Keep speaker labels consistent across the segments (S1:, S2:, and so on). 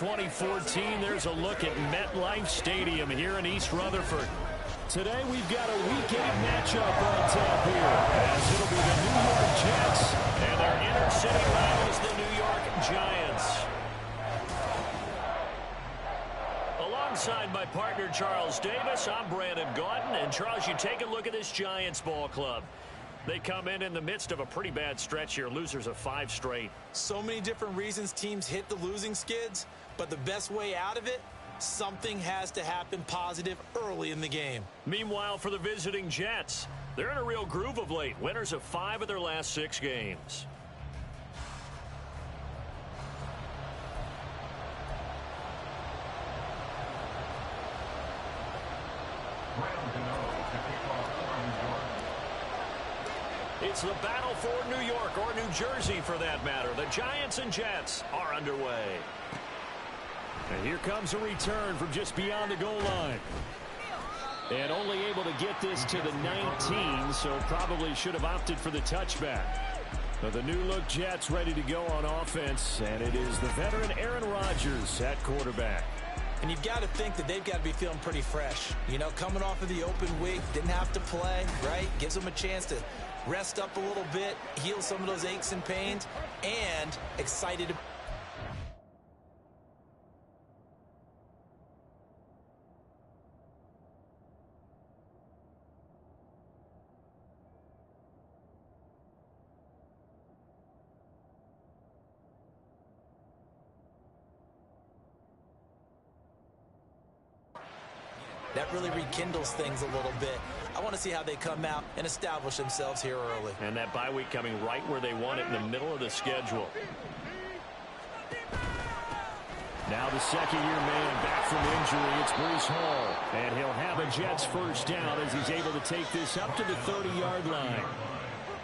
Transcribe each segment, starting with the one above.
S1: 2014. There's a look at MetLife Stadium here in East Rutherford. Today we've got a Week 8 matchup on tap here, as it'll be the New York Jets and their inner city rivals, the New York Giants. Alongside my partner Charles Davis, I'm Brandon Gaudin. And Charles, you take a look at this Giants ball club. They come in the midst of a pretty bad stretch here, losers of 5 straight.
S2: So many different reasons teams hit the losing skids, but the best way out of it, something has to happen positive early in the game.
S1: Meanwhile, for the visiting Jets, they're in a real groove of late, winners of 5 of their last 6 games. It's the battle for New York, or New Jersey for that matter. The Giants and Jets are underway. And here comes a return from just beyond the goal line. And only able to get this to the 19, so probably should have opted for the touchback. But the new-look Jets ready to go on offense, and it is the veteran Aaron Rodgers at quarterback.
S2: And you've got to think that they've got to be feeling pretty fresh. You know, coming off of the open week, didn't have to play, right? Gives them a chance to rest up a little bit, heal some of those aches and pains, and excited to... That really rekindles things a little bit. I want to see how they come out and establish themselves here early.
S1: And that bye week coming right where they want it, in the middle of the schedule. Now the second-year man back from injury. It's Breece Hall. And he'll have a Jets first down as he's able to take this up to the 30-yard line.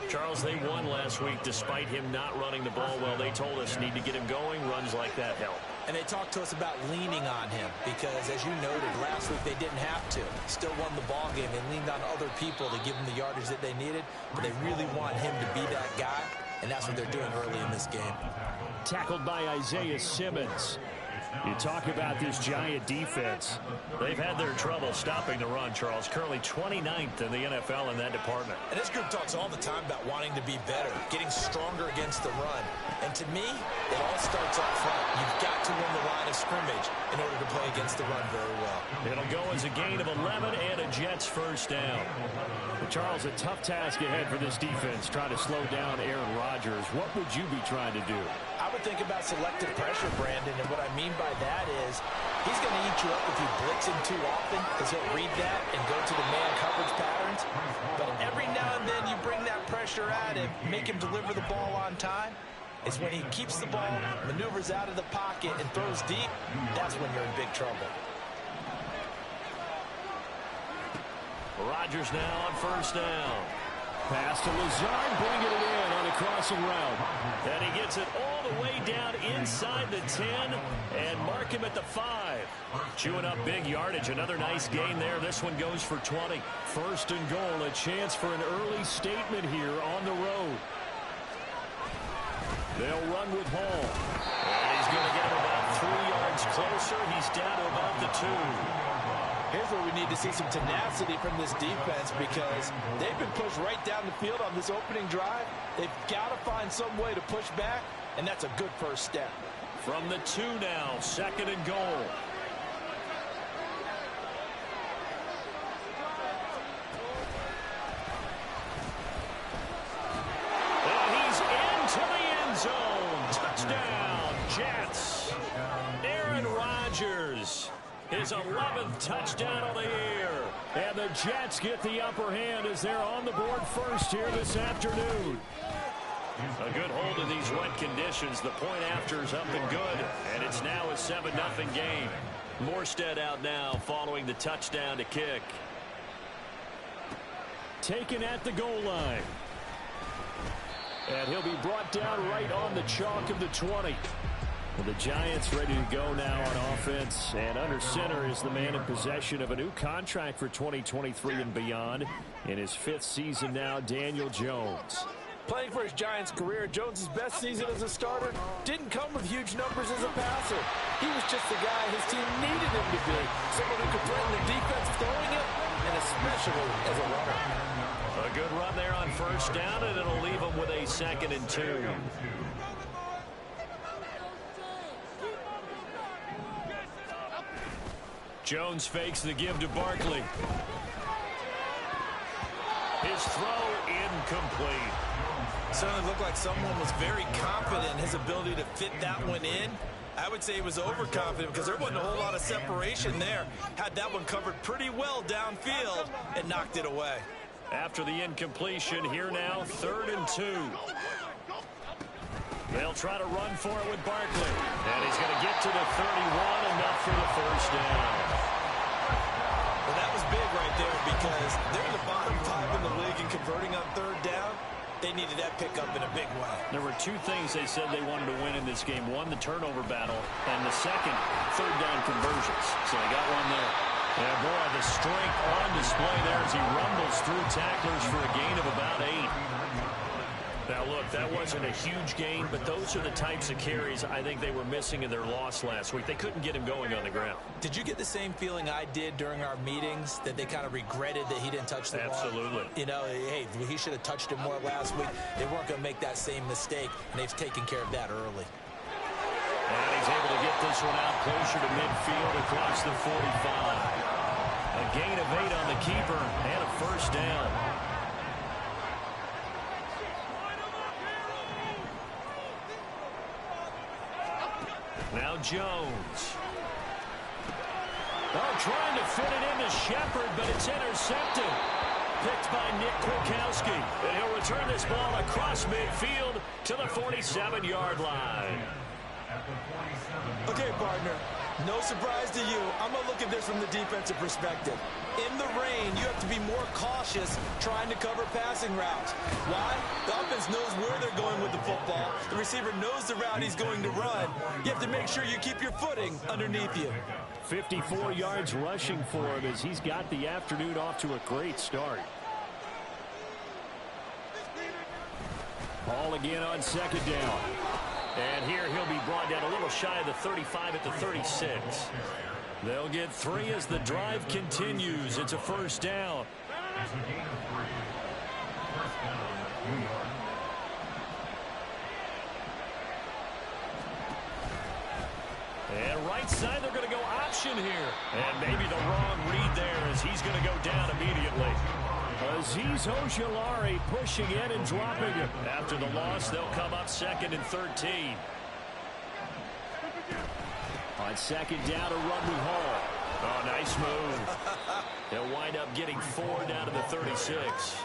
S1: Charles, they won last week despite him not running the ball well. They told us need to get him going. Runs like that help.
S2: And they talked to us about leaning on him because, as you noted, last week they didn't have to. Still won the ball game. They leaned on other people to give them the yardage that they needed, but they really want him to be that guy, and that's what they're doing early in this game.
S1: Tackled by Isaiah Simmons. You talk about this Giant defense. They've had their trouble stopping the run, Charles. Currently 29th in the NFL in that department.
S2: And this group talks all the time about wanting to be better, getting stronger against the run. And to me, it all starts up front. You've got to win the line of scrimmage in order to play against the run very well.
S1: It'll go as a gain of 11 and a Jets first down. But Charles, a tough task ahead for this defense, trying to slow down Aaron Rodgers. What would you be trying to do?
S2: I would think about selective pressure, Brandon, and what I mean by that is he's going to eat you up if you blitz him too often, because he'll read that and go to the man coverage patterns. But every now and then you bring that pressure at him, make him deliver the ball on time. It's when he keeps the ball, maneuvers out of the pocket, and throws deep, that's when you're in big trouble.
S1: Rodgers now on first down. Pass to Lazard, bringing it in on a crossing route. And he gets it all the way down inside the 10 and mark him at the 5. Chewing up big yardage. Another nice gain there. This one goes for 20. First and goal, a chance for an early statement here on the road. They'll run with Hall. And he's going to get him about 3 yards closer. He's down to about the 2.
S2: Here's where we need to see some tenacity from this defense because they've been pushed right down the field on this opening drive. They've got to find some way to push back, and that's a good first step.
S1: From the 2 now, second and goal. And he's into the end zone. Touchdown, Jets. Aaron Rodgers. His 11th touchdown on the year. And the Jets get the upper hand as they're on the board first here this afternoon. A good hold in these wet conditions. The point after is up and good. And it's now a 7-0 game. Morstead out now following the touchdown to kick. Taken at the goal line. And he'll be brought down right on the chalk of the 20. Well, the Giants ready to go now on offense, and under center is the man in possession of a new contract for 2023 and beyond. In his 5th season now, Daniel Jones.
S2: Playing for his Giants career, Jones' best season as a starter didn't come with huge numbers as a passer. He was just the guy his team needed him to be. Someone who could threaten the defense throwing it, and especially as a runner.
S1: A good run there on first down, and it'll leave him with a 2nd and 2. Jones fakes the give to Barkley. His throw incomplete.
S2: Certainly looked like someone was very confident in his ability to fit that one in. I would say he was overconfident because there wasn't a whole lot of separation there. Had that one covered pretty well downfield and knocked it away.
S1: After the incompletion, here now, 3rd and 2. They'll try to run for it with Barkley. And he's going to get to the 31, enough for the first down.
S2: Well, that was big right there because they're the bottom 5 in the league in converting on 3rd down. They needed that pickup in a big way.
S1: There were 2 things they said they wanted to win in this game. One, the turnover battle, and the second, 3rd down conversions. So they got one there. And boy, the strength on display there as he rumbles through tacklers for a gain of about 8. Now, look, that wasn't a huge gain, but those are the types of carries I think they were missing in their loss last week. They couldn't get him going on the ground.
S2: Did you get the same feeling I did during our meetings, that they kind of regretted that he didn't touch the ball?
S1: Absolutely.
S2: You know, hey, he should have touched it more last week. They weren't going to make that same mistake, and they've taken care of that early.
S1: And he's able to get this one out closer to midfield across the 45. A gain of 8 on the keeper and a first down. Now Jones. Oh, trying to fit it into Shepard, but it's intercepted. Picked by Nick Kwiatkowski. And he'll return this ball across midfield to the 47-yard line.
S2: Okay, partner. No surprise to you. I'm going to look at this from the defensive perspective. In the rain, you have to be more cautious trying to cover passing routes. Why? The offense knows where they're going with the football. The receiver knows the route he's going to run. You have to make sure you keep your footing underneath you.
S1: 54 yards rushing for him as he's got the afternoon off to a great start. Ball again on 2nd down. And here he'll be brought down a little shy of the 35 at the 36. They'll get 3 as the drive continues. It's a first down. And right side, they're going to go option here. And maybe the wrong read there as he's going to go down immediately. Azeez Ojulari pushing in and dropping him. After the loss, they'll come up 2nd and 13. On 2nd down, a run with Hall. Oh, nice move. They'll wind up getting 4 down to the 36.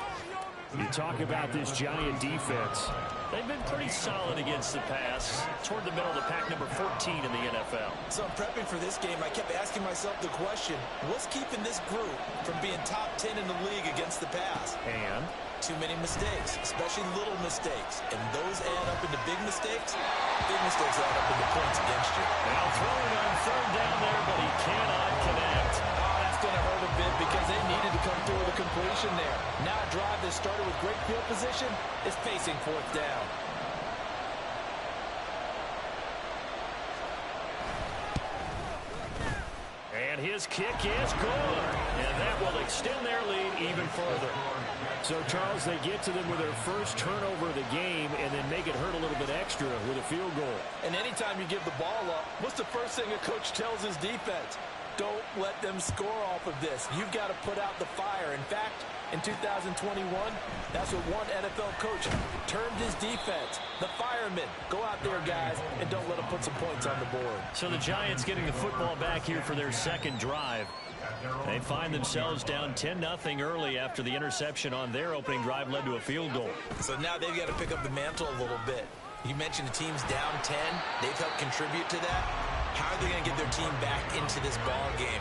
S1: You talk about this Giant defense. They've been pretty solid against the pass. Toward the middle of the pack, number 14 in the NFL.
S2: So I'm prepping for this game. I kept asking myself the question, what's keeping this group from being top 10 in the league against the pass?
S1: And?
S2: Too many mistakes, especially little mistakes. And those add up into big mistakes. Big mistakes add up into points against you.
S1: Now throwing on 3rd down there, but he cannot connect.
S2: Oh, that's going to hurt a bit because they needed to come through with a completion there. Now a drive that started with great field position is facing 4th down.
S1: And his kick is good. And that will extend their lead even further. So, Charles, they get to them with their first turnover of the game and then make it hurt a little bit extra with a field goal.
S2: And anytime you give the ball up, what's the first thing a coach tells his defense? Don't let them score off of this. You've got to put out the fire. In fact, in 2021, that's what one NFL coach termed his defense. The firemen. Go out there, guys, and don't let them put some points on the board.
S1: So the Giants getting the football back here for their 2nd drive. They find themselves down 10-0 early after the interception on their opening drive led to a field goal.
S2: So now they've got to pick up the mantle a little bit. You mentioned the team's down 10. They've helped contribute to that. How are they going to get their team back into this ball game?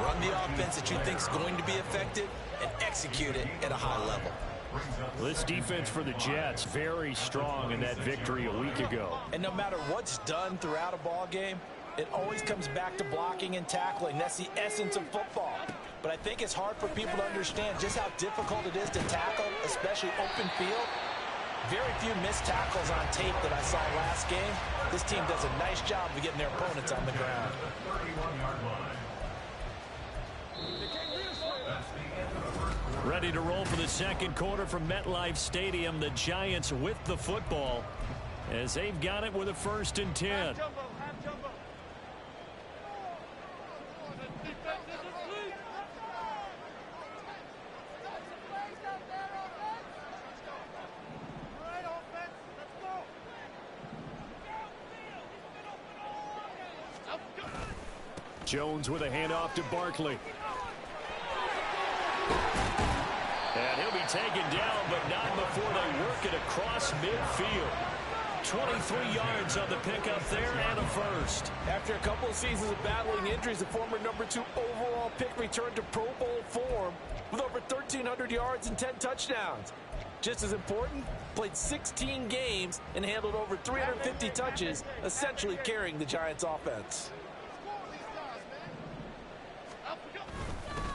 S2: Run the offense that you think is going to be effective and execute it at a high level.
S1: This defense for the Jets, very strong in that victory a week ago.
S2: And no matter what's done throughout a ball game, it always comes back to blocking and tackling. That's the essence of football. But I think it's hard for people to understand just how difficult it is to tackle, especially open field. Very few missed tackles on tape that I saw last game. This team does a nice job of getting their opponents on the ground.
S1: Ready to roll for the second quarter from MetLife Stadium. The Giants with the football as they've got it with a 1st and 10. Jones with a handoff to Barkley. And he'll be taken down, but not before they work it across midfield. 23 yards on the pickup there and a first.
S2: After a couple of seasons of battling injuries, the former #2 overall pick returned to Pro Bowl form with over 1,300 yards and 10 touchdowns. Just as important, played 16 games and handled over 350 touches, essentially carrying the Giants' offense.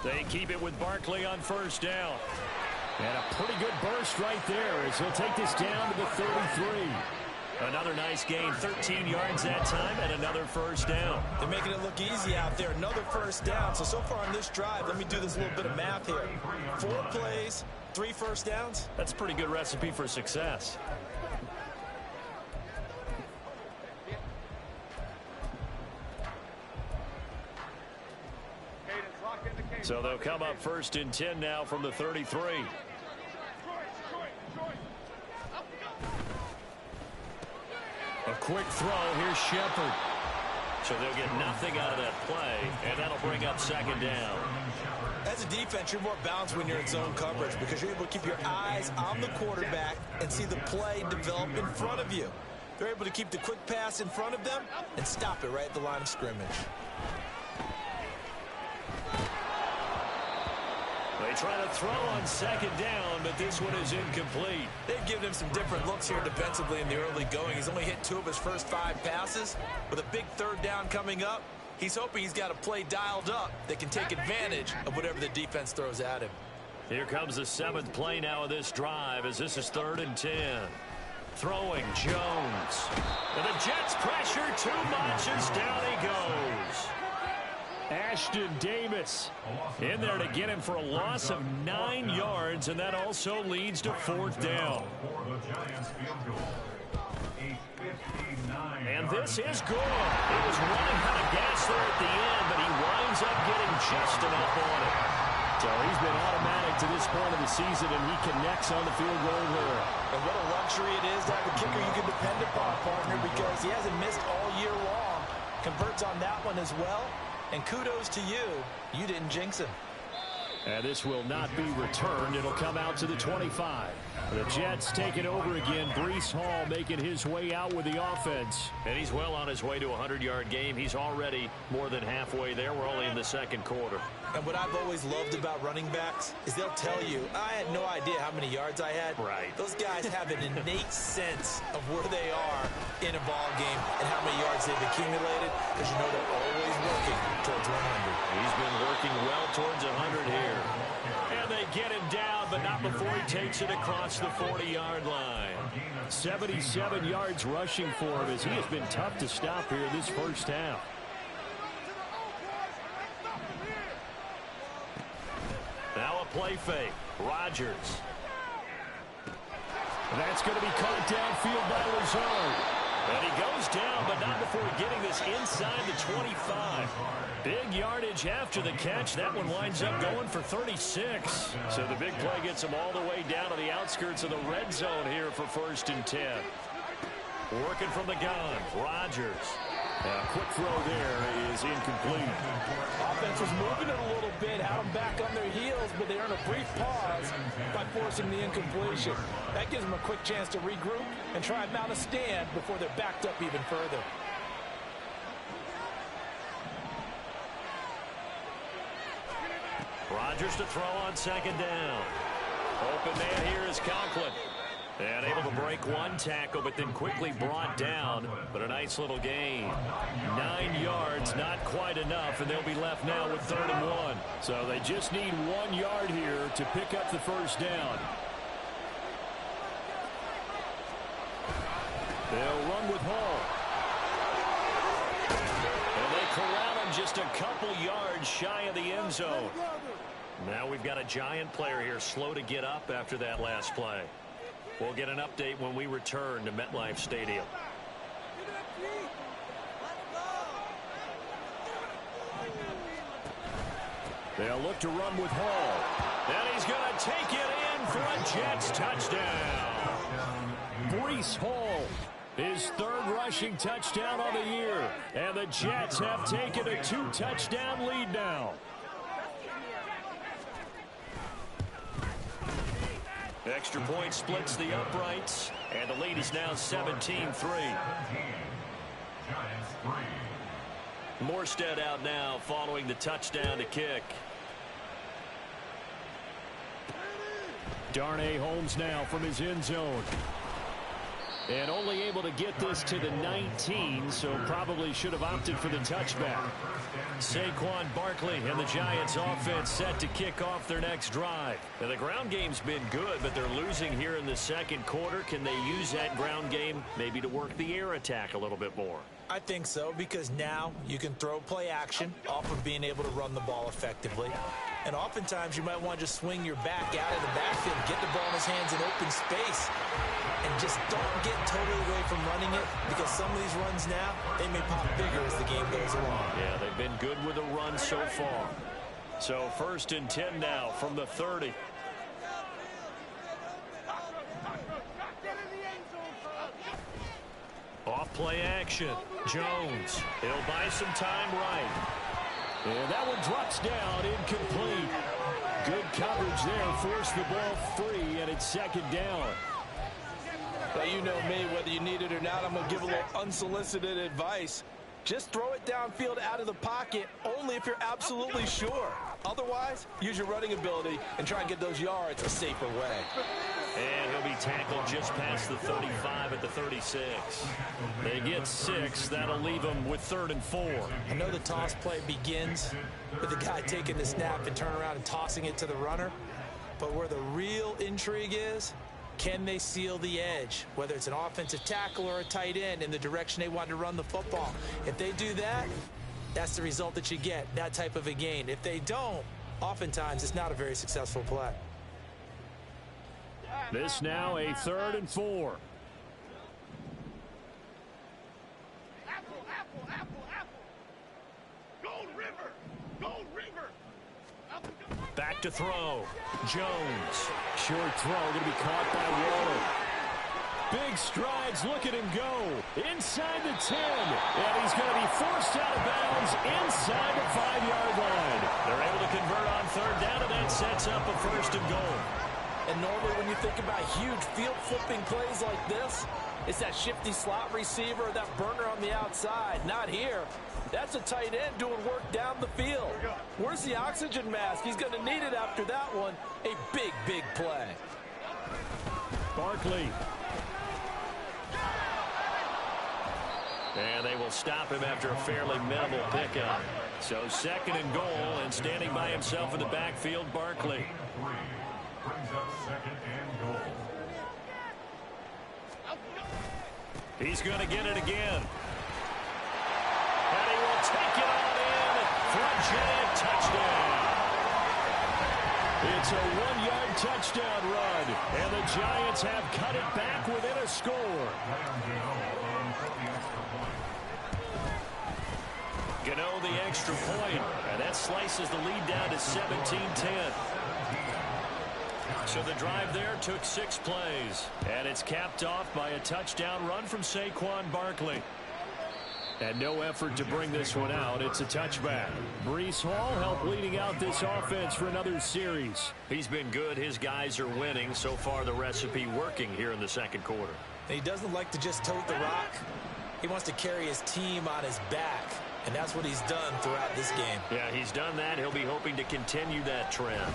S1: They keep it with Barkley on 1st down. And a pretty good burst right there as he'll take this down to the 33. Another nice gain, 13 yards that time, and another 1st down.
S2: They're making it look easy out there. Another 1st down. So far on this drive, let me do this little bit of math here. 4 plays, 3 1st downs.
S1: That's a pretty good recipe for success. So they'll come up 1st and 10 now from the 33. A quick throw. Here's Shepard. So they'll get nothing out of that play, and that'll bring up 2nd down.
S2: As a defense, you're more balanced when you're in zone coverage because you're able to keep your eyes on the quarterback and see the play develop in front of you. They're able to keep the quick pass in front of them and stop it right at the line of scrimmage.
S1: They try to throw on 2nd down, but this one is incomplete.
S2: They've given him some different looks here defensively in the early going. He's only hit 2 of his first 5 passes. With a big 3rd down coming up, he's hoping he's got a play dialed up that can take advantage of whatever the defense throws at him.
S1: Here comes the 7th play now of this drive as this is 3rd and 10. Throwing Jones. And the Jets pressure too much as down he goes. Ashton Davis in there to get him for a loss of 9 yards, and that also leads to 4th down. And this is good. He was running out of gas there at the end, but he winds up getting just enough on it. So he's been automatic to this point of the season, and he connects on the field goal there.
S2: And what a luxury it is to have a kicker you can depend upon, partner, because he hasn't missed all year long. Converts on that one as well. And kudos to you. You didn't jinx him.
S1: And this will not be returned. It'll come out to the 25. The Jets take it over again. Breece Hall making his way out with the offense. And he's well on his way to a 100-yard game. He's already more than halfway there. We're only in the 2nd quarter.
S2: And what I've always loved about running backs is they'll tell you, I had no idea how many yards I had.
S1: Right.
S2: Those guys have an innate sense of where they are in a ball game and how many yards they've accumulated, because you know they're always working towards 100.
S1: He's been working well towards 100 here. And they get him down, but not before he takes it across the 40-yard line. 77 yards rushing for him as he has been tough to stop here this 1st half. Now a play fake. Rodgers. That's going to be caught downfield by Lazard. And he goes down, but not before getting this inside the 25. Big yardage after the catch. That one winds up going for 36. So the big play gets him all the way down to the outskirts of the red zone here for 1st and 10. Working from the gun. Rodgers. A quick throw there is incomplete.
S2: Offense was moving it a little bit, had them back on their heels, but they earn a brief pause by forcing the incompletion. That gives them a quick chance to regroup and try and mount a stand before they're backed up even further.
S1: Rodgers to throw on 2nd down. Open man here is Conklin. And able to break one tackle, but then quickly brought down. But a nice little gain. 9 yards, not quite enough, and they'll be left now with 3rd and 1. So they just need 1 yard here to pick up the 1st down. They'll run with Hall. And they corral him just a couple yards shy of the end zone. Now we've got a Giant player here slow to get up after that last play. We'll get an update when we return to MetLife Stadium. They'll look to run with Hall. And he's going to take it in for a Jets touchdown. Breece Hall, his third rushing touchdown on the year. And the Jets have taken a 2-touchdown lead now. Extra point splits the uprights, and the lead is now 17-3. Morstead out now following the touchdown to kick. Darnay Holmes now from his end zone. And only able to get this to the 19, so probably should have opted for the touchback. Saquon Barkley and the Giants offense set to kick off their next drive. Now, the ground game's been good, but they're losing here in the second quarter. Can they use that ground game maybe to work the air attack a little bit more?
S2: I think so, because now you can throw play action off of being able to run the ball effectively. And oftentimes you might want to just swing your back out of the backfield, get the ball in his hands in open space, and just don't get totally away from running it, because some of these runs now, they may pop bigger as the game goes along.
S1: Yeah, they've been good with the run so far. So 1st and 10 now from the 30. Off play action. Jones. He'll buy some time right. And that one drops down, incomplete. Good coverage there, forced the ball free, and it's 2nd down.
S3: Now, you know me, whether you need it or not, I'm going to give a little unsolicited advice. Just throw it downfield out of the pocket only if you're absolutely sure. Otherwise, use your running ability and try and get those yards a safer way.
S1: And he'll be tackled just past the 35 at the 36. They get 6. That'll leave them with 3rd and 4.
S2: I know the toss play begins with the guy taking the snap and turning around and tossing it to the runner. But where the real intrigue is, can they seal the edge, whether it's an offensive tackle or a tight end, in the direction they want to run the football? If they do that, that's the result that you get, that type of a gain. If they don't, oftentimes it's not a very successful play.
S1: This now a 3rd and 4. Back to throw. Jones. Short throw going to be caught by Waller. Big strides. Look at him go. Inside the 10. And he's going to be forced out of bounds inside the 5-yard line. They're able to convert on 3rd down, and that sets up a 1st and goal.
S3: And normally when you think about huge field flipping plays like this, it's that shifty slot receiver, that burner on the outside. Not here. That's a tight end doing work down the field. Where's the oxygen mask? He's going to need it after that one. A big, big play.
S1: Barkley. And they will stop him after a fairly minimal pickup. So 2nd and goal, and standing by himself in the backfield, Barkley. He's going to get it again. And he will take it on in for a Giant touchdown. It's a 1-yard touchdown run, and the Giants have cut it back within a score. Gano the extra point, and that slices the lead down to 17-10. So the drive there took 6 plays, and it's capped off by a touchdown run from Saquon Barkley. And no effort to bring this one out. It's a touchback. Breece Hall helped leading out this offense for another series. He's been good. His guys are winning. So far, the recipe working here in the 2nd quarter.
S2: He doesn't like to just tote the rock. He wants to carry his team on his back, and that's what he's done throughout this game.
S1: Yeah, he's done that. He'll be hoping to continue that trend.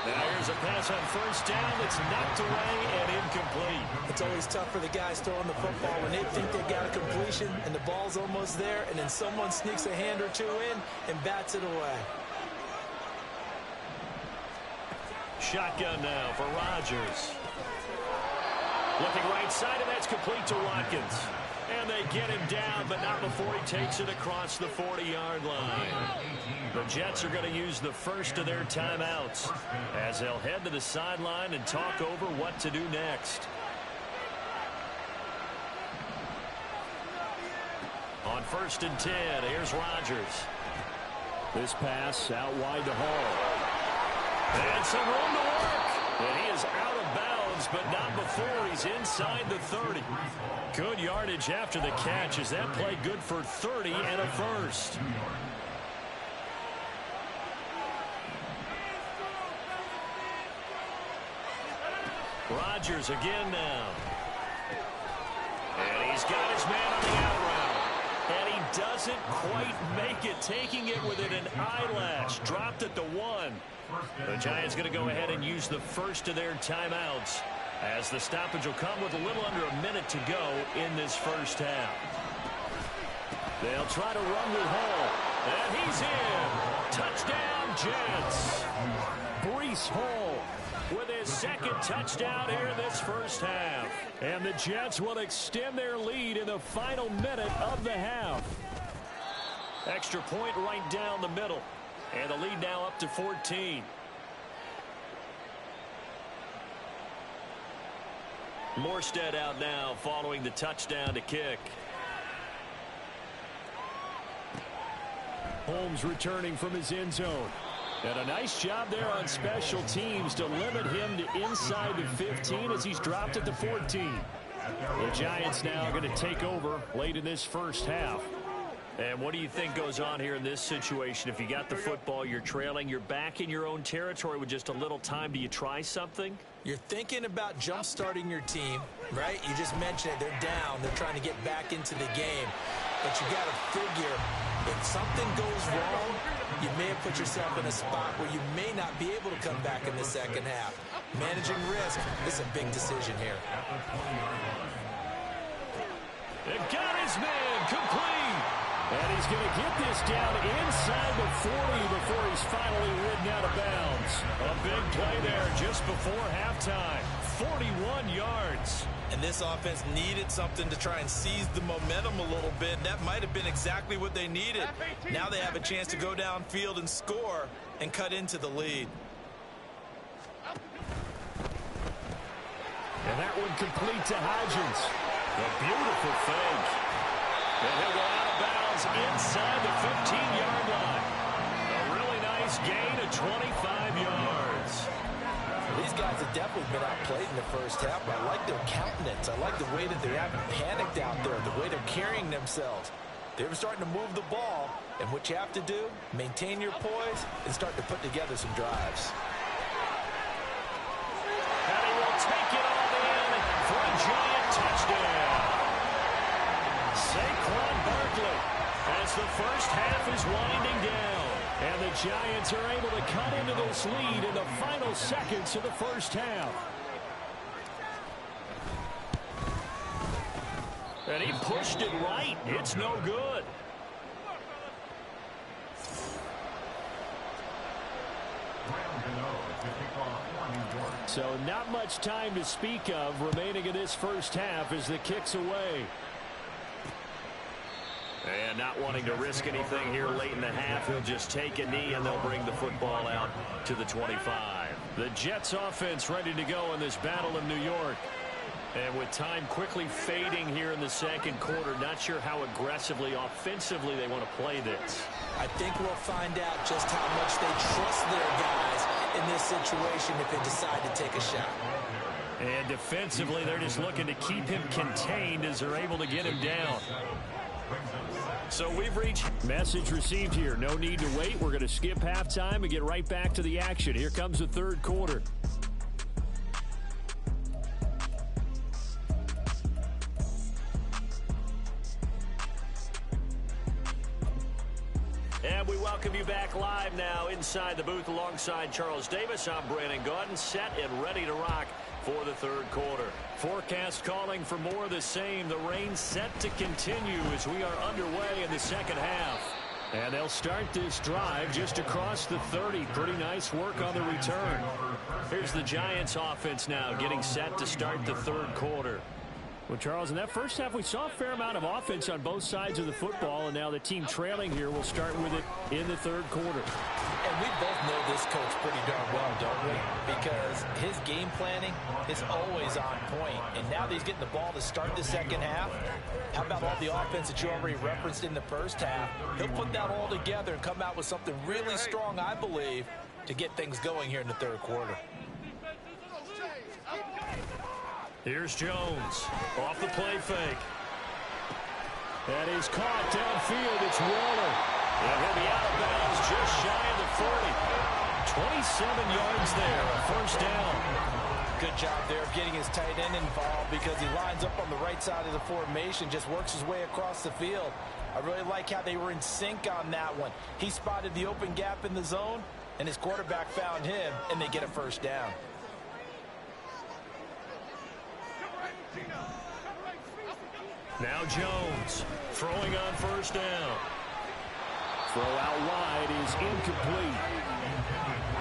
S1: Now here's a pass on 1st down that's knocked away and incomplete.
S2: It's always tough for the guys throwing the football when they think they've got a completion and the ball's almost there, and then someone sneaks a hand or two in and bats it away.
S1: Shotgun now for Rodgers. Looking right side, and that's complete to Watkins. And they get him down, but not before he takes it across the 40-yard line. The Jets are going to use the first of their timeouts as they'll head to the sideline and talk over what to do next. On 1st and 10, here's Rodgers. This pass out wide to Hall. And some room to work. And he is out of bounds, but not before he's inside the 30. Good yardage after the catch. Is that play good for 30 and a first? Rodgers again now. And he's got his man on the out route. And he doesn't quite make it, taking it within an eyelash. Dropped at the 1. The Giants going to go ahead and use the first of their timeouts, as the stoppage will come with a little under a minute to go in this first half. They'll try to run with Hall. And he's in. Touchdown, Jets. Breece Hall with his second touchdown here in this first half. And the Jets will extend their lead in the final minute of the half. Extra point right down the middle. And the lead now up to 14. Morstead out now following the touchdown to kick. Holmes returning from his end zone. And a nice job there on special teams to limit him to inside the 15 as he's dropped at the 14. The Giants now are going to take over late in this first half. And what do you think goes on here in this situation? If you got the football, you're trailing, you're back in your own territory with just a little time. Do you try something?
S2: You're thinking about jump-starting your team, right? You just mentioned it. They're down. They're trying to get back into the game. But you got to figure, if something goes wrong, you may have put yourself in a spot where you may not be able to come back in the second half. Managing risk is a big decision here.
S1: They've got his man complete. And he's going to get this down inside the 40 before he's finally ridden out of bounds. A big play there just before halftime. 41 yards.
S2: And this offense needed something to try and seize the momentum a little bit. That might have been exactly what they needed. Now they have a chance to go downfield and score and cut into the lead.
S1: And that one complete to Hodgins. A beautiful fake. And he'll go out of bounds inside the 15-yard line. A really nice gain of 25 yards.
S2: These guys have definitely been outplayed in the first half, but I like their countenance. I like the way that they haven't panicked out there, the way they're carrying themselves. They were starting to move the ball, and what you have to do, maintain your poise and start to put together some drives.
S1: And he will take it all in for a giant touchdown. Saquon Barkley as the first half is winding down. And the Giants are able to cut into this lead in the final seconds of the first half. And he pushed it right. It's no good. So not much time to speak of remaining in this first half as the kick's away. And not wanting to risk anything here late in the half, he'll just take a knee and they'll bring the football out to the 25. The Jets offense ready to go in this battle in New York. And with time quickly fading here in the second quarter, not sure how aggressively, offensively they want to play this.
S2: I think we'll find out just how much they trust their guys in this situation if they decide to take a shot.
S1: And defensively, they're just looking to keep him contained as they're able to get him down. So we've reached message received here. No need to wait. We're going to skip halftime and get right back to the action. Here comes the third quarter. And we welcome you back live now inside the booth alongside Charles Davis. I'm Brandon Gaudin, set and ready to rock for the third quarter. Forecast calling for more of the same. The rain set to continue as we are underway in the second half. And they'll start this drive just across the 30. Pretty nice work on the return. Here's the Giants offense now getting set to start the third quarter. Well, Charles, in that first half, we saw a fair amount of offense on both sides of the football, and now the team trailing here will start with it in the third quarter.
S2: And we both know this coach pretty darn well, don't we? Because his game planning is always on point. And now that he's getting the ball to start the second half, how about all the offense that you already referenced in the first half? He'll put that all together and come out with something really strong, I believe, to get things going here in the third quarter.
S1: Here's Jones off the play fake. That is caught downfield. It's Waller. And he'll be out of bounds just shy of the 40. 27 yards there, a first down.
S2: Good job there of getting his tight end involved because he lines up on the right side of the formation, just works his way across the field. I really like how they were in sync on that one. He spotted the open gap in the zone, and his quarterback found him, and they get a first down.
S1: Now Jones throwing on first down. Throw out wide is incomplete.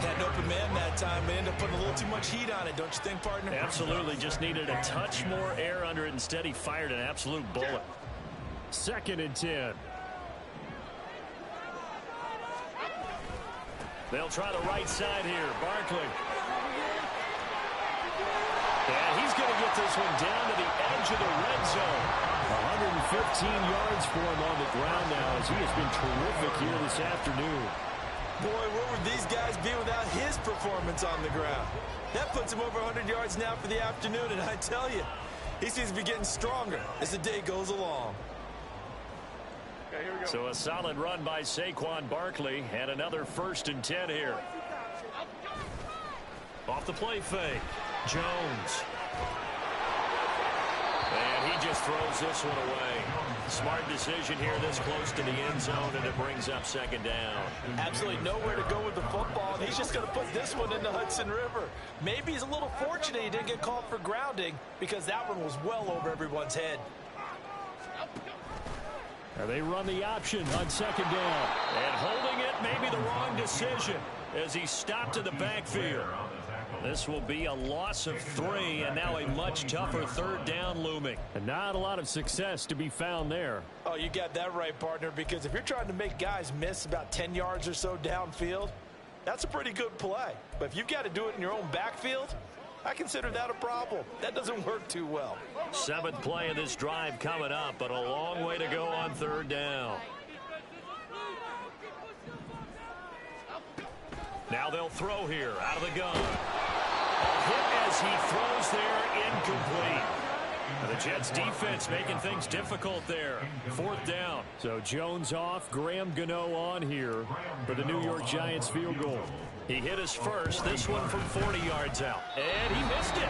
S2: Had an open man that time, but ended up putting a little too much heat on it, don't you think, partner?
S1: Absolutely, just needed a touch more air under it. Instead, he fired an absolute bullet. 2nd and 10. They'll try the right side here. Barkley. And he's going to get this one down to the edge of the red zone. 115 yards for him on the ground now as he has been terrific here this afternoon.
S3: Boy, where would these guys be without his performance on the ground? That puts him over 100 yards now for the afternoon, and I tell you, he seems to be getting stronger as the day goes along.
S1: Okay, here we go. So a solid run by Saquon Barkley and another 1st and 10 here. Off the play fake. Jones. And he just throws this one away. Smart decision here this close to the end zone, and it brings up 2nd down.
S3: Absolutely nowhere to go with the football, and he's just going to put this one in the Hudson River. Maybe he's a little fortunate he didn't get called for grounding because that one was well over everyone's head.
S1: Now they run the option on 2nd down. And holding it may be the wrong decision as he stopped in the backfield. This will be a loss of 3, and now a much tougher 3rd down looming. And not a lot of success to be found there.
S3: Oh, you got that right, partner, because if you're trying to make guys miss about 10 yards or so downfield, that's a pretty good play. But if you've got to do it in your own backfield, I consider that a problem. That doesn't work too well.
S1: 7th play of this drive coming up, but a long way to go on 3rd down. Now they'll throw here out of the gun. A hit as he throws there, incomplete. The Jets defense making things difficult there. 4th down. So Jones off, Graham Gano on here for the New York Giants field goal. He hit his first, this one from 40 yards out. And he missed it.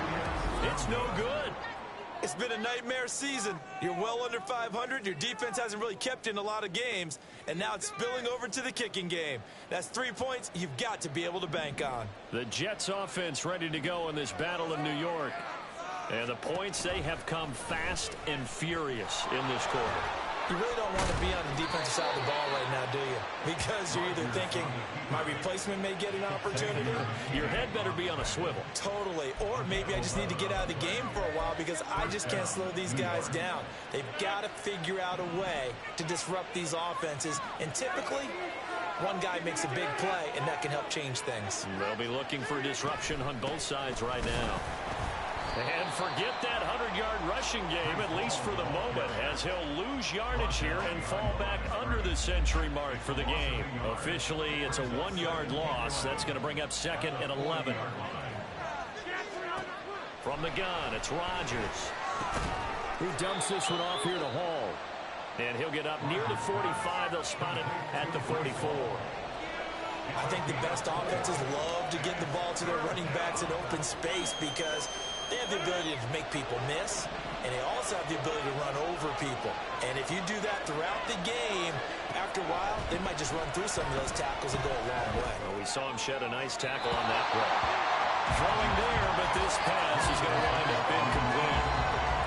S1: It's no good.
S3: It's been a nightmare season. You're well under 500. Your defense hasn't really kept in a lot of games. And now it's spilling over to the kicking game. That's 3 points you've got to be able to bank on.
S1: The Jets offense ready to go in this battle of New York. And the points, they have come fast and furious in this quarter.
S2: You really don't want to be on the defensive side of the ball right now, do you? Because you're either thinking, my replacement may get an opportunity.
S1: Your head better be on a swivel.
S2: Totally. Or maybe I just need to get out of the game for a while because I just can't slow these guys down. They've got to figure out a way to disrupt these offenses. And typically, one guy makes a big play, and that can help change things.
S1: They'll be looking for disruption on both sides right now. And forget that 100-yard rushing game, at least for the moment, as he'll lose yardage here and fall back under the century mark for the game. Officially, it's a 1-yard loss. That's going to bring up 2nd and 11. From the gun, it's Rodgers. He dumps this one off here to Hall. And he'll get up near the 45. They'll spot it at the 44.
S2: I think the best offenses love to get the ball to their running backs in open space because they have the ability to make people miss, and they also have the ability to run over people. And if you do that throughout the game, after a while, they might just run through some of those tackles and go a long way.
S1: Well, we saw him shed a nice tackle on that play. Throwing there, but this pass is going to wind up incomplete.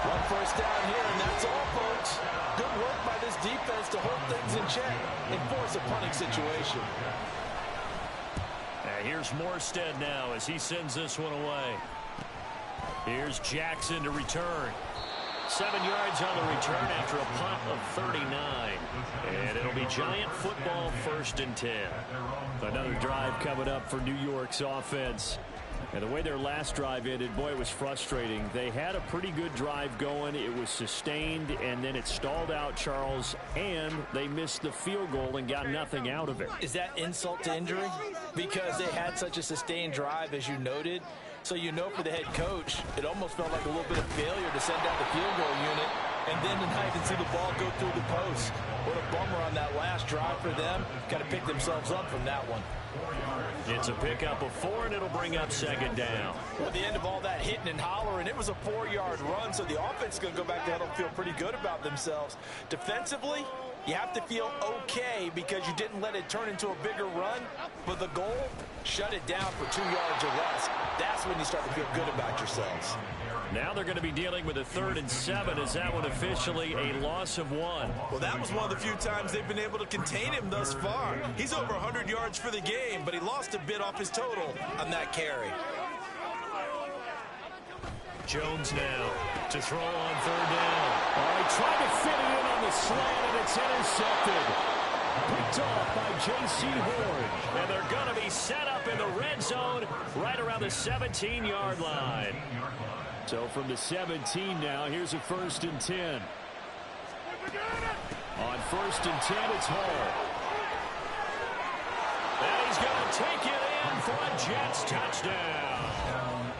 S3: One first down here, and that's all, folks. Good work by this defense to hold things in check and force a punting situation.
S1: Here's Morstead now as he sends this one away. Here's Jackson to return. 7 yards on the return after a punt of 39. And it'll be Giant football, 1st and 10. Another drive coming up for New York's offense. And the way their last drive ended, boy, it was frustrating. They had a pretty good drive going. It was sustained, and then it stalled out, Charles, and they missed the field goal and got nothing out of it.
S3: Is that insult to injury? Because they had such a sustained drive, as you noted. So you know for the head coach, it almost felt like a little bit of failure to send out the field goal unit and then to not even see the ball go through the post. What a bummer on that last drive for them. Got to pick themselves up from that one.
S1: It's a pickup of 4, and it'll bring up 2nd down.
S3: Well, at the end of all that hitting and hollering, it was a 4-yard run, so the offense is going to go back to huddle and feel pretty good about themselves. Defensively, you have to feel okay because you didn't let it turn into a bigger run. But the goal, shut it down for 2 yards or less. That's when you start to feel good about yourselves.
S1: Now they're going to be dealing with a 3rd and 7. Is that one officially a loss of 1?
S4: Well, that was one of the few times they've been able to contain him thus far. He's over 100 yards for the game, but he lost a bit off his total on that carry.
S1: Jones now to throw on 3rd down. He tried to fit it in on the slant, and it's intercepted. Picked off by J.C. Horn. And they're going to be set up in the red zone right around the 17-yard line. So from the 17 now, here's a 1st and 10. On 1st and 10, it's Hall. And he's going to take it in for a Jets touchdown.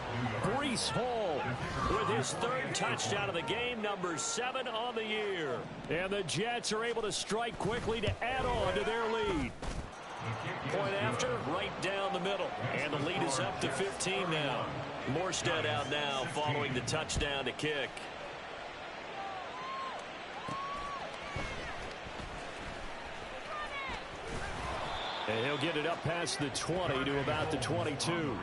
S1: Breece Hall with his 3rd touchdown of the game, number 7 on the year. And the Jets are able to strike quickly to add on to their lead. Point after, right down the middle. And the lead is up to 15 now. Morstead out now following the touchdown to kick. And he'll get it up past the 20 to about the 22.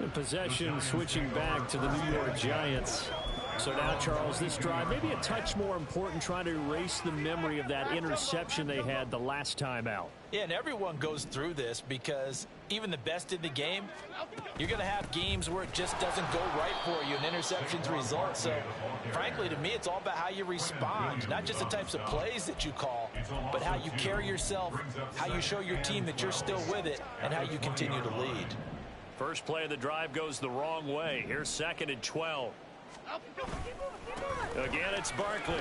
S1: And possession switching back to the New York Giants. So now, Charles, this drive maybe a touch more important, trying to erase the memory of that interception they had the last time out.
S3: Yeah, and everyone goes through this because even the best in the game, you're going to have games where it just doesn't go right for you and interceptions result. So, frankly, to me, it's all about how you respond, not just the types of plays that you call, but how you carry yourself, how you show your team that you're still with it, and how you continue to lead.
S1: First play of the drive goes the wrong way. Here's 2nd and 12. Again, it's Barkley.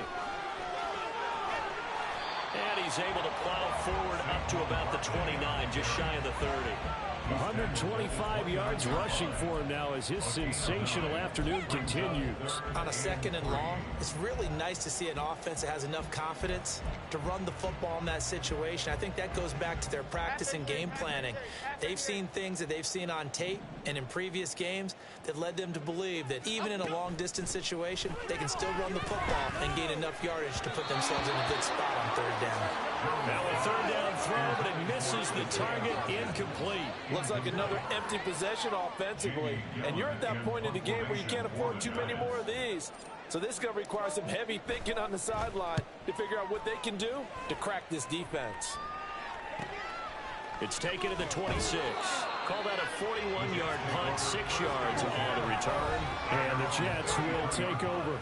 S1: And he's able to plow forward up to about the 29, just shy of the 30. 125 yards rushing for him now as his sensational afternoon continues.
S3: On a 2nd and long, it's really nice to see an offense that has enough confidence to run the football in that situation. I think that goes back to their practice and game planning. They've seen things that they've seen on tape and in previous games that led them to believe that even in a long-distance situation, they can still run the football and gain enough yardage to put themselves in a good spot on 3rd down.
S1: Now a 3rd down throw, but it misses the target, incomplete.
S3: Looks like another empty possession offensively. And you're at that point in the game where you can't afford too many more of these. So this is going to require some heavy thinking on the sideline to figure out what they can do to crack this defense.
S1: It's taken to the 26. Call that a 41-yard punt, 6 yards on the return. And the Jets will take over.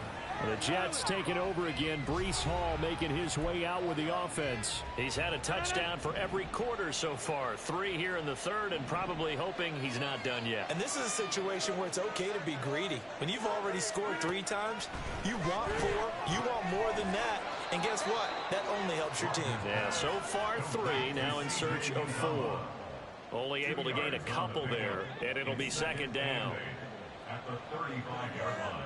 S1: The Jets taking over again. Breece Hall making his way out with the offense. He's had a touchdown for every quarter so far. 3 here in the 3rd, and probably hoping he's not done yet.
S4: And this is a situation where it's okay to be greedy. When you've already scored 3 times, you want 4, you want more than that. And guess what? That only helps your team.
S1: Yeah, so far 3, now in search of 4. Only able to gain a couple there, and it'll be 2nd down. At the 35-yard line.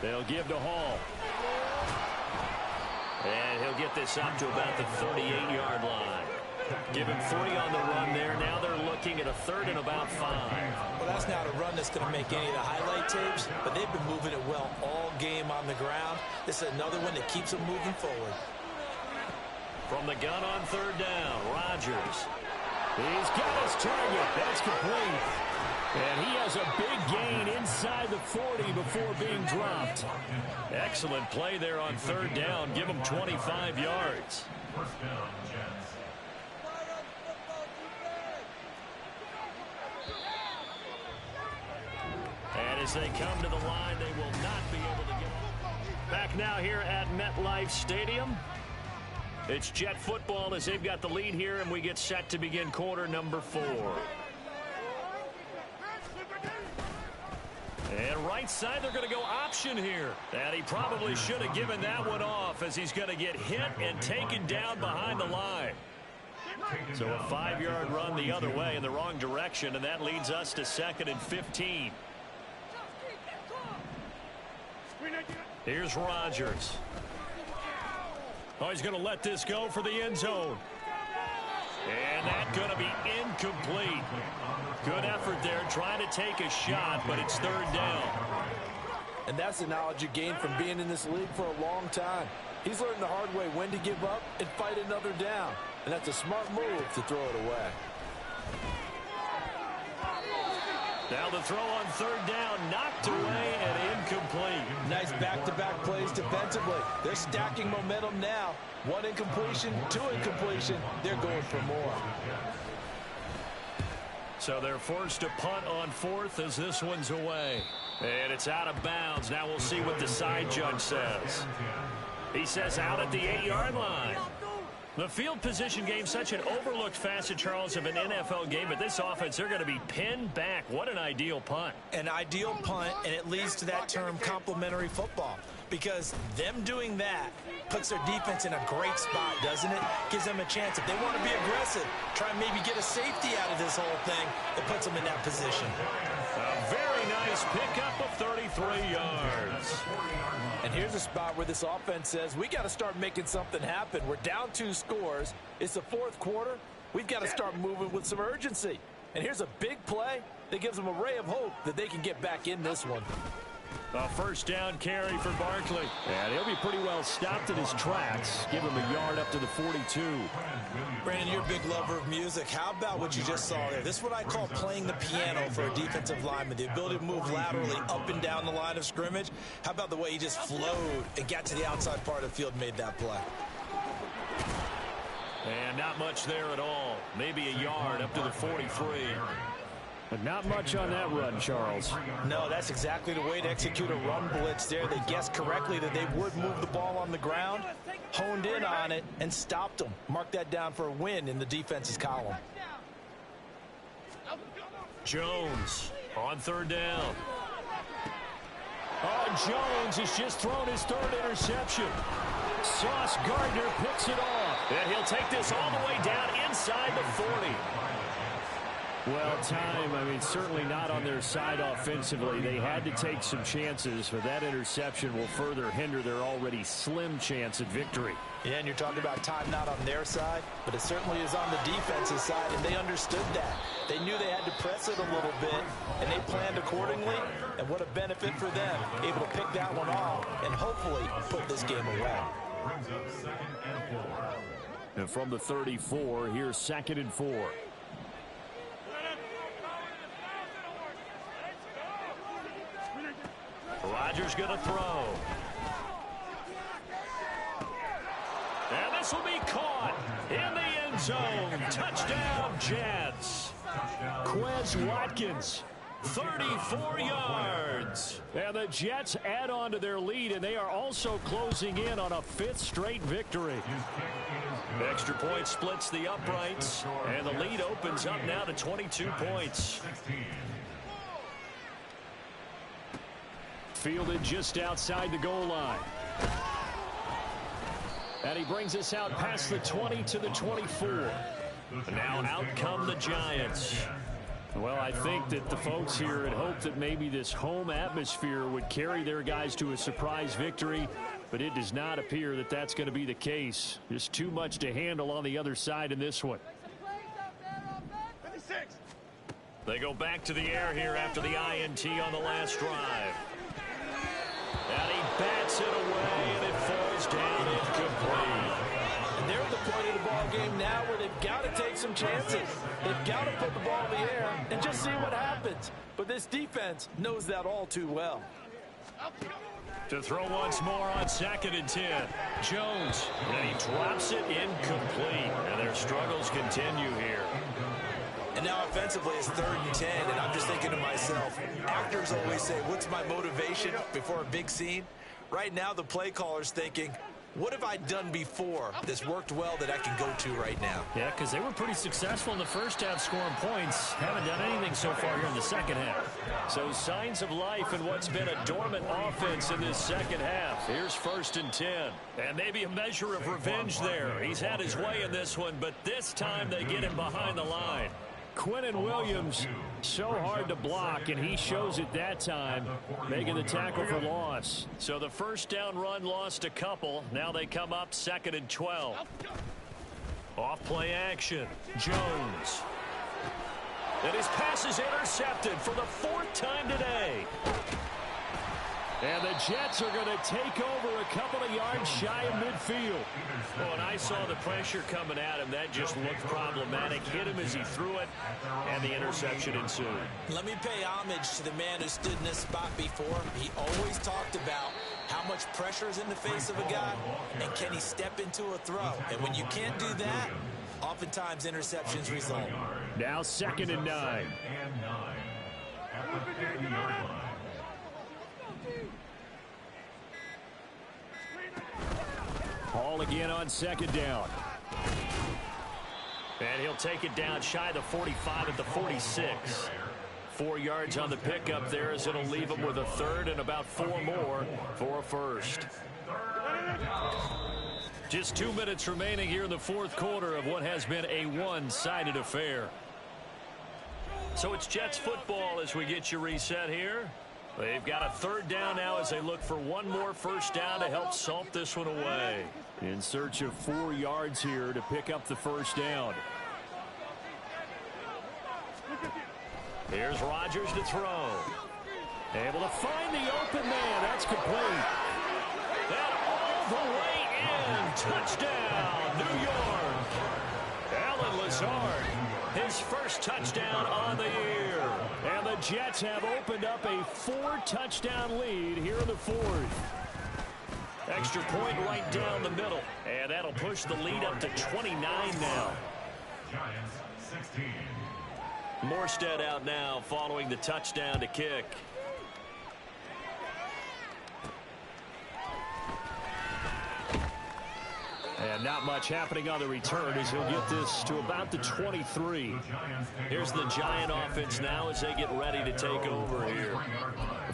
S1: They'll give to Hall. And he'll get this up to about the 38-yard line. Give him 3 on the run there. Now they're looking at a 3rd and about 5.
S3: Well, that's not a run that's going to make any of the highlight tapes, but they've been moving it well all game on the ground. This is another one that keeps them moving forward.
S1: From the gun on 3rd down, Rodgers. He's got his target. That's complete. And he has a big gain inside the 40 before being dropped. Excellent play there on third down. Give him 25 yards. And as they come to the line, they will not be able to get off. Back now here at MetLife Stadium. It's Jet football as they've got the lead here, and we get set to begin quarter number 4. And right side, they're going to go option here. And he probably should have given that one off as he's going to get hit and taken down behind the line. So a 5-yard run the other way in the wrong direction, and that leads us to 2nd and 15. Here's Rodgers. Oh, he's going to let this go for the end zone. And that's going to be incomplete. Good effort there, trying to take a shot, but it's third down.
S3: And that's the knowledge you gain from being in this league for a long time. He's learned the hard way when to give up and fight another down. And that's a smart move to throw it away.
S1: Now the throw on third down, knocked away and incomplete.
S3: Nice back-to-back plays defensively. They're stacking momentum now. 1 incompletion, 2 incompletion. They're going for more.
S1: So they're forced to punt on 4th as this one's away. And it's out of bounds. Now we'll see what the side judge says. He says out at the 8-yard line. The field position game, such an overlooked facet, Charles, of an NFL game. But this offense, they're going to be pinned back. What an ideal punt.
S4: An ideal punt, and it leads to that term complementary football. Because them doing that puts their defense in a great spot, doesn't it? Gives them a chance. If they want to be aggressive, try and maybe get a safety out of this whole thing, it puts them in that position.
S1: A very nice pickup of 33 yards.
S3: And here's a spot where this offense says, we got to start making something happen. We're down 2 scores. It's the 4th quarter. We've got to start moving with some urgency. And here's a big play that gives them a ray of hope that they can get back in this one.
S1: A first down carry for Barkley. And he'll be pretty well stopped in his tracks. Give him a yard up to the 42.
S4: Brandon, you're a big lover of music. How about what you just saw there? This is what I call playing the piano for a defensive lineman. The ability to move laterally up and down the line of scrimmage. How about the way he just flowed and got to the outside part of the field and made that play?
S1: And not much there at all. Maybe a yard up to the 43. But not much on that run, Charles.
S3: No, that's exactly the way to execute a run blitz there. They guessed correctly that they would move the ball on the ground, honed in on it, and stopped them. Mark that down for a win in the defense's column.
S1: Jones on third down. Oh, Jones has just thrown his 3rd interception. Sauce Gardner picks it off. And he'll take this all the way down inside the 40. Well, time, I mean, certainly not on their side offensively. They had to take some chances, but that interception will further hinder their already slim chance at victory.
S3: Yeah, and you're talking about time not on their side, but it certainly is on the defense's side, and they understood that. They knew they had to press it a little bit, and they planned accordingly, and what a benefit for them, able to pick that one off and hopefully put this game away.
S1: And from the 34, here's 2nd and 4. Rodgers going to throw. And this will be caught in the end zone. Touchdown, Jets. Quez Watkins, 34 yards. And the Jets add on to their lead, and they are also closing in on a 5th straight victory. Extra point splits the uprights, and the lead opens up now to 22 points. Fielded just outside the goal line. And he brings us out past the 20 to the 24. Now out come the Giants. Well, I think that the folks here had hoped that maybe this home atmosphere would carry their guys to a surprise victory, but it does not appear that that's going to be the case. Just too much to handle on the other side in this one. They go back to the air here after the INT on the last drive. And he bats it away, and it falls down incomplete.
S3: And they're at the point of the ball game now where they've got to take some chances. They've got to put the ball in the air and just see what happens. But this defense knows that all too well.
S1: To throw once more on 2nd and 10. Jones, and he drops it incomplete. And their struggles continue here.
S4: And now offensively it's 3rd and 10, and I'm just thinking to myself, actors always say, what's my motivation before a big scene? Right now the play caller's thinking, what have I done before that's worked well that I can go to right now?
S1: Yeah, because they were pretty successful in the first half scoring points. Haven't done anything so far here in the second half. So signs of life in what's been a dormant offense in this second half. Here's 1st and 10. And maybe a measure of revenge there. He's had his way in this one, but this time they get him behind the line. Quinnen Williams, so hard to block, and he shows it that time, making the tackle for loss. So the first down run lost a couple. Now they come up 2nd and 12. Off play action. Jones. And his pass is intercepted for the 4th time today. And the Jets are going to take over a couple of yards shy of midfield. Well, and I saw the pressure coming at him. That just looked problematic. Hit him as he threw it, and the interception ensued.
S4: Let me pay homage to the man who stood in this spot before. He always talked about how much pressure is in the face of a guy, and can he step into a throw. And when you can't do that, oftentimes interceptions result.
S1: Now 2nd and 9. Hall again on 2nd down. And he'll take it down shy of the 45 at the 46. 4 yards on the pickup there as it'll leave him with a 3rd and about 4 more for a 1st. Just 2 minutes remaining here in the 4th quarter of what has been a one-sided affair. So it's Jets football as we get you reset here. They've got a 3rd down now as they look for one more 1st down to help salt this one away. In search of 4 yards here to pick up the 1st down. Here's Rodgers to throw. Able to find the open man. That's complete. That all the way in. Touchdown, New York. Alan Lazard, his first touchdown on the year. And the Jets have opened up a 4-touchdown lead here in the 4th. Extra point right down the middle. And that'll push the lead up to 29 now.
S5: Giants 16.
S1: Morstead out now following the touchdown to kick. And not much happening on the return as he'll get this to about the 23. Here's the Giant offense now as they get ready to take over here.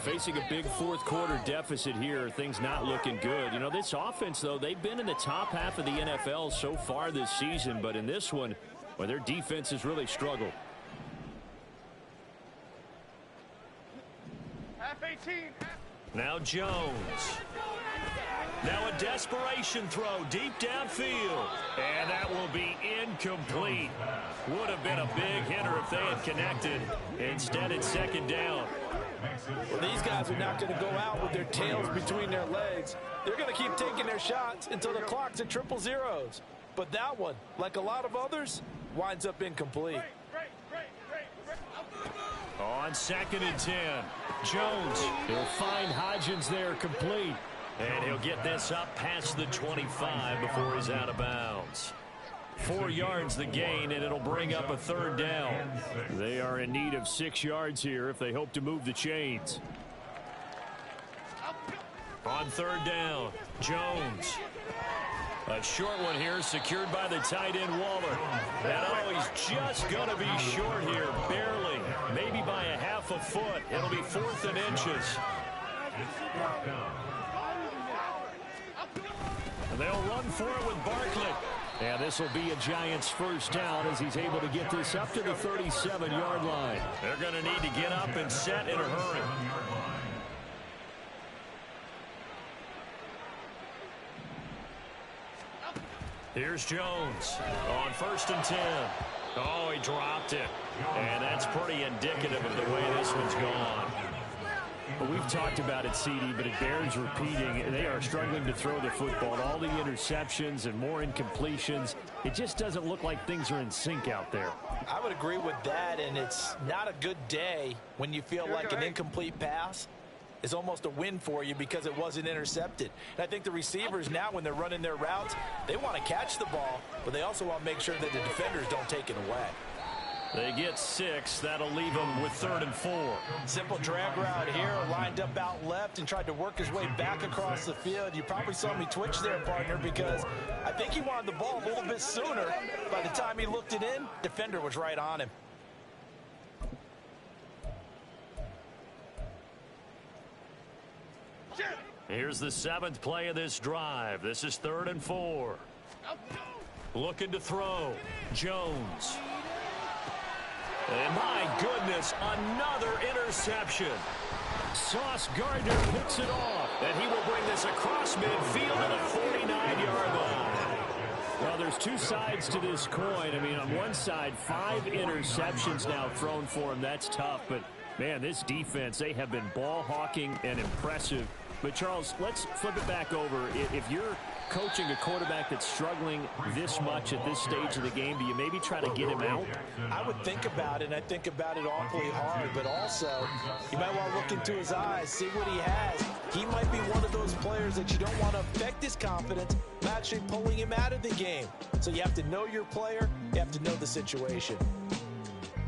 S1: Facing a big 4th quarter deficit here, things not looking good. You know, this offense, though, they've been in the top half of the NFL so far this season, but in this one, well, their defense has really struggled. Now Jones. Now a desperation throw deep downfield. And that will be incomplete. Would have been a big hitter if they had connected. Instead, it's 2nd down.
S3: Well, these guys are not going to go out with their tails between their legs. They're going to keep taking their shots until the clock's at 000. But that one, like a lot of others, winds up incomplete.
S1: On 2nd and 10. Jones, he'll find Hodgins there complete. And he'll get this up past the 25 before he's out of bounds. 4 yards the gain, and it'll bring up a 3rd down. They are in need of 6 yards here if they hope to move the chains. On 3rd down, Jones. A short one here secured by the tight end Waller. And oh, he's just going to be short here, barely. Maybe by a half a foot. It'll be 4th and inches. And they'll run for it with Barkley. And this will be a Giants 1st down as he's able to get this up to the 37-yard line. They're going to need to get up and set in a hurry. Here's Jones on 1st and 10. Oh, he dropped it. And that's pretty indicative of the way this one's gone. Well, we've talked about it, CD, but it bears repeating. They are struggling to throw the football. All the interceptions and more incompletions. It just doesn't look like things are in sync out there.
S2: I would agree with that, and it's not a good day when you feel like an incomplete pass is almost a win for you because it wasn't intercepted. And I think the receivers now, when they're running their routes, they want to catch the ball, but they also want to make sure that the defenders don't take it away.
S1: They get 6. That'll leave them with 3rd and 4.
S2: Simple drag route here, lined up out left and tried to work his way back across the field. You probably saw me twitch there, partner, because I think he wanted the ball a little bit sooner. By the time he looked it in, defender was right on him.
S1: Here's the 7th play of this drive. This is 3rd and 4. Looking to throw. Jones. And my goodness, another interception. Sauce Gardner picks it off. And he will bring this across midfield to the 49-yard line. Well, there's two sides to this coin. I mean, on one side, 5 interceptions now thrown for him. That's tough. But, man, this defense, they have been ball hawking and impressive. But, Charles, let's flip it back over. If you're coaching a quarterback that's struggling this much at this stage of the game, do you maybe try to get him out?
S2: I would think about it, and I think about it awfully hard. But also, you might want to look into his eyes, see what he has. He might be one of those players that you don't want to affect his confidence by actually pulling him out of the game. So you have to know your player. You have to know the situation.